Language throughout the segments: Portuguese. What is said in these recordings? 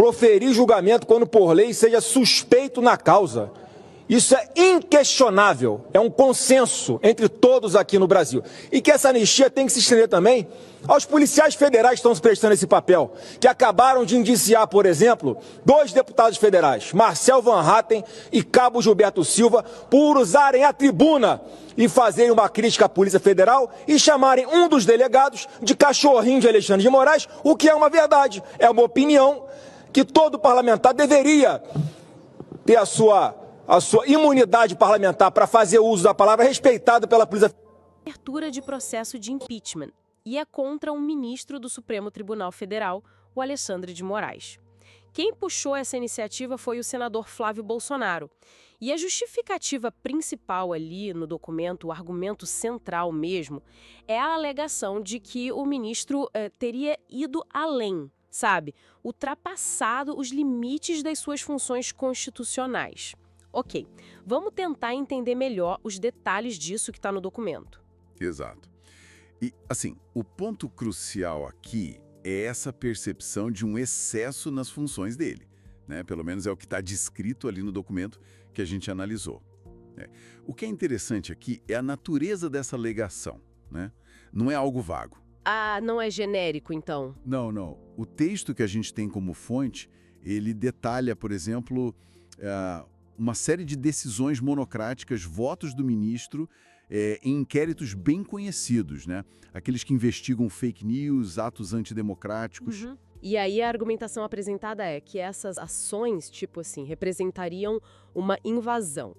proferir julgamento quando por lei seja suspeito na causa. Isso é inquestionável, é um consenso entre todos aqui no Brasil. E que essa anistia tem que se estender também aos policiais federais que estão se prestando esse papel, que acabaram de indiciar, por exemplo, 2 deputados federais, Marcel Van Hatten e Cabo Gilberto Silva, por usarem a tribuna e fazerem uma crítica à Polícia Federal e chamarem um dos delegados de cachorrinho de Alexandre de Moraes, o que é uma verdade, é uma opinião que todo parlamentar deveria ter a sua imunidade parlamentar para fazer uso da palavra respeitada pela Polícia. Abertura de processo de impeachment e é contra um ministro do Supremo Tribunal Federal, o Alexandre de Moraes. Quem puxou essa iniciativa foi o senador Flávio Bolsonaro. E a justificativa principal ali no documento, o argumento central mesmo, é a alegação de que o ministro teria ido além, sabe? Ultrapassado os limites das suas funções constitucionais. Ok, vamos tentar entender melhor os detalhes disso que está no documento. Exato. E, assim, o ponto crucial aqui é essa percepção de um excesso nas funções dele, né? Pelo menos é o que está descrito ali no documento que a gente analisou. O que é interessante aqui é a natureza dessa alegação, né? Não é algo vago. Ah, não é genérico, então? Não, não. O texto que a gente tem como fonte, ele detalha, por exemplo, uma série de decisões monocráticas, votos do ministro, em inquéritos bem conhecidos, né? Aqueles que investigam fake news, atos antidemocráticos. Uhum. E aí a argumentação apresentada é que essas ações, tipo assim, representariam uma invasão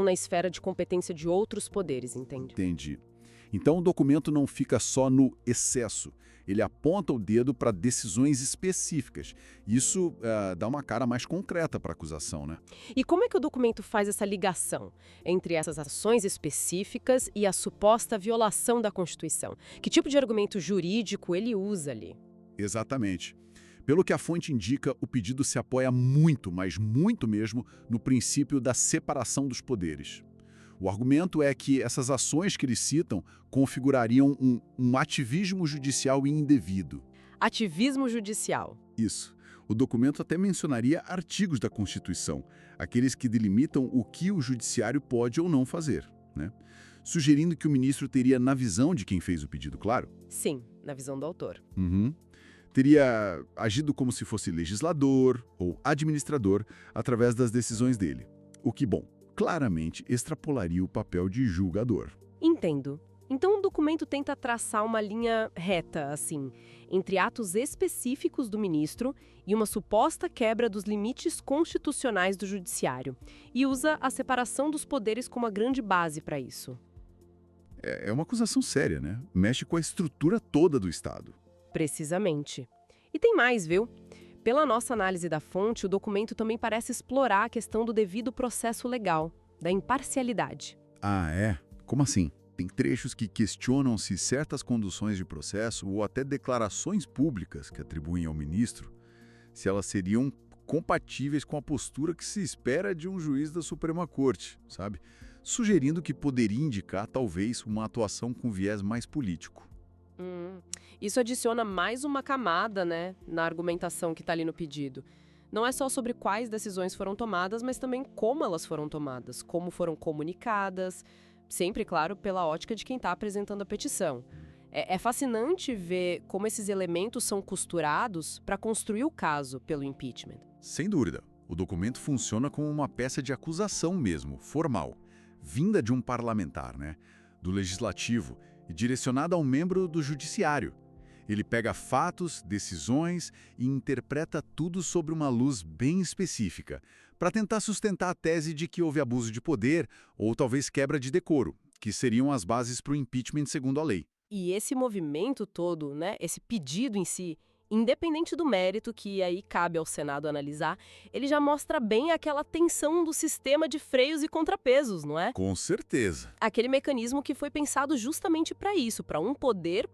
na esfera de competência de outros poderes, entende? Entendi. Então o documento não fica só no excesso, ele aponta o dedo para decisões específicas. Isso dá uma cara mais concreta para a acusação, né? E como é que o documento faz essa ligação entre essas ações específicas e a suposta violação da Constituição? Que tipo de argumento jurídico ele usa ali? Exatamente. Pelo que a fonte indica, o pedido se apoia muito, mas muito mesmo, no princípio da separação dos poderes. O argumento é que essas ações que eles citam configurariam um ativismo judicial indevido. Ativismo judicial. Isso. O documento até mencionaria artigos da Constituição, aqueles que delimitam o que o judiciário pode ou não fazer, né? Sugerindo que o ministro teria, na visão de quem fez o pedido, claro? Sim, na visão do autor. Teria agido como se fosse legislador ou administrador através das decisões dele. O que, bom, claramente extrapolaria o papel de julgador. Entendo. Então o documento tenta traçar uma linha reta, assim, entre atos específicos do ministro e uma suposta quebra dos limites constitucionais do judiciário, e usa a separação dos poderes como a grande base para isso. É uma acusação séria, né? Mexe com a estrutura toda do Estado. Precisamente. E tem mais, viu? Pela nossa análise da fonte, o documento também parece explorar a questão do devido processo legal, da imparcialidade. Ah, é? Como assim? Tem trechos que questionam se certas conduções de processo ou até declarações públicas que atribuem ao ministro, se elas seriam compatíveis com a postura que se espera de um juiz da Suprema Corte, sabe? Sugerindo que poderia indicar, talvez, uma atuação com viés mais político. Isso adiciona mais uma camada, né, na argumentação que está ali no pedido. Não é só sobre quais decisões foram tomadas, mas também como elas foram tomadas, como foram comunicadas, sempre, claro, pela ótica de quem está apresentando a petição. É fascinante ver como esses elementos são costurados para construir o caso pelo impeachment. Sem dúvida. O documento funciona como uma peça de acusação mesmo, formal, vinda de um parlamentar, né, do legislativo, e direcionada a um membro do judiciário. Ele pega fatos, decisões e interpreta tudo sob uma luz bem específica, para tentar sustentar a tese de que houve abuso de poder ou talvez quebra de decoro, que seriam as bases para o impeachment segundo a lei. E esse movimento todo, né, esse pedido em si, independente do mérito que aí cabe ao Senado analisar, ele já mostra bem aquela tensão do sistema de freios e contrapesos, não é? Com certeza. Aquele mecanismo que foi pensado justamente para isso, para um poder,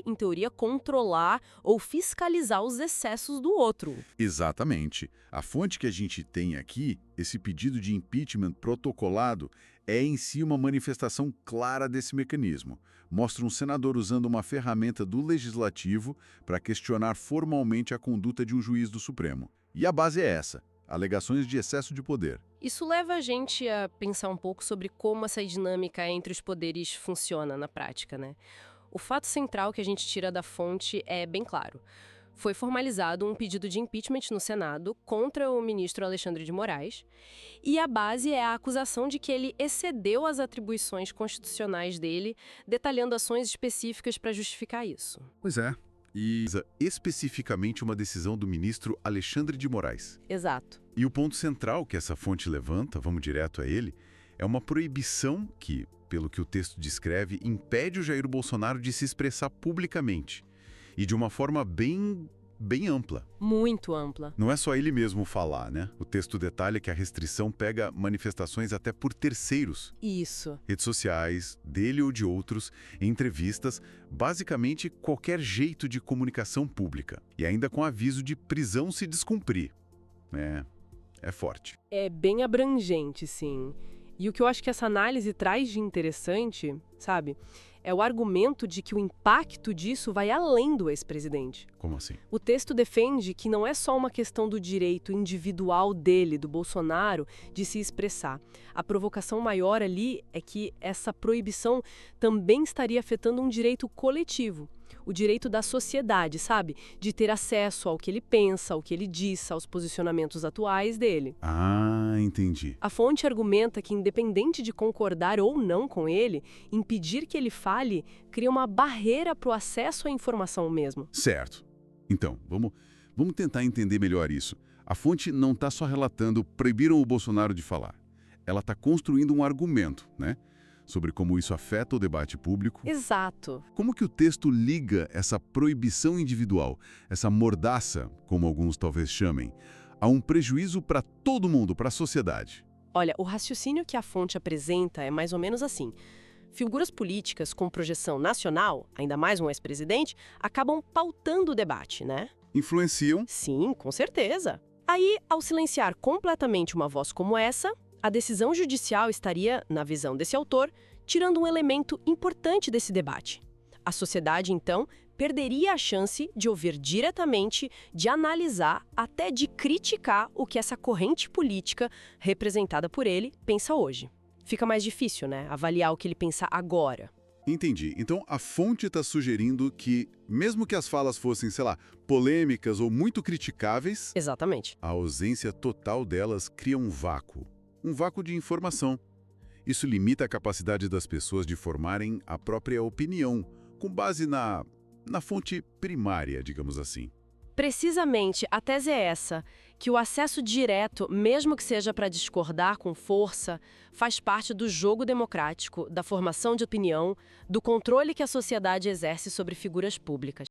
em teoria, controlar ou fiscalizar os excessos do outro. Exatamente. A fonte que a gente tem aqui, esse pedido de impeachment protocolado, é em si uma manifestação clara desse mecanismo. Mostra um senador usando uma ferramenta do legislativo para questionar formalmente a conduta de um juiz do Supremo. E a base é essa: alegações de excesso de poder. Isso leva a gente a pensar um pouco sobre como essa dinâmica entre os poderes funciona na prática, né? O fato central que a gente tira da fonte é bem claro. Foi formalizado um pedido de impeachment no Senado contra o ministro Alexandre de Moraes, e a base é a acusação de que ele excedeu as atribuições constitucionais dele, detalhando ações específicas para justificar isso. Pois é. E especificamente uma decisão do ministro Alexandre de Moraes. Exato. E o ponto central que essa fonte levanta, vamos direto a ele, é uma proibição que, pelo que o texto descreve, impede o Jair Bolsonaro de se expressar publicamente. E de uma forma bem ampla. Muito ampla. Não é só ele mesmo falar, né? O texto detalha que a restrição pega manifestações até por terceiros. Isso. Redes sociais, dele ou de outros, entrevistas, basicamente qualquer jeito de comunicação pública. E ainda com aviso de prisão se descumprir. É forte. É bem abrangente, sim. E o que eu acho que essa análise traz de interessante, sabe, é o argumento de que o impacto disso vai além do ex-presidente. Como assim? O texto defende que não é só uma questão do direito individual dele, do Bolsonaro, de se expressar. A provocação maior ali é que essa proibição também estaria afetando um direito coletivo. O direito da sociedade, sabe? De ter acesso ao que ele pensa, ao que ele diz, aos posicionamentos atuais dele. Ah, entendi. A fonte argumenta que, independente de concordar ou não com ele, impedir que ele fale cria uma barreira para o acesso à informação mesmo. Certo. Então, vamos tentar entender melhor isso. A fonte não está só relatando proibiram o Bolsonaro de falar. Ela está construindo um argumento, né? Sobre como isso afeta o debate público. Exato. Como que o texto liga essa proibição individual, essa mordaça, como alguns talvez chamem, a um prejuízo para todo mundo, para a sociedade? Olha, o raciocínio que a fonte apresenta é mais ou menos assim. Figuras políticas com projeção nacional, ainda mais um ex-presidente, acabam pautando o debate, né? Influenciam? Sim, com certeza. Aí, ao silenciar completamente uma voz como essa, a decisão judicial estaria, na visão desse autor, tirando um elemento importante desse debate. A sociedade, então, perderia a chance de ouvir diretamente, de analisar, até de criticar o que essa corrente política, representada por ele, pensa hoje. Fica mais difícil, né? Avaliar o que ele pensa agora. Entendi. Então, a fonte está sugerindo que, mesmo que as falas fossem, sei lá, polêmicas ou muito criticáveis, Exatamente. a ausência total delas cria um vácuo de informação. Isso limita a capacidade das pessoas de formarem a própria opinião, com base na fonte primária, digamos assim. Precisamente, a tese é essa, que o acesso direto, mesmo que seja para discordar com força, faz parte do jogo democrático, da formação de opinião, do controle que a sociedade exerce sobre figuras públicas.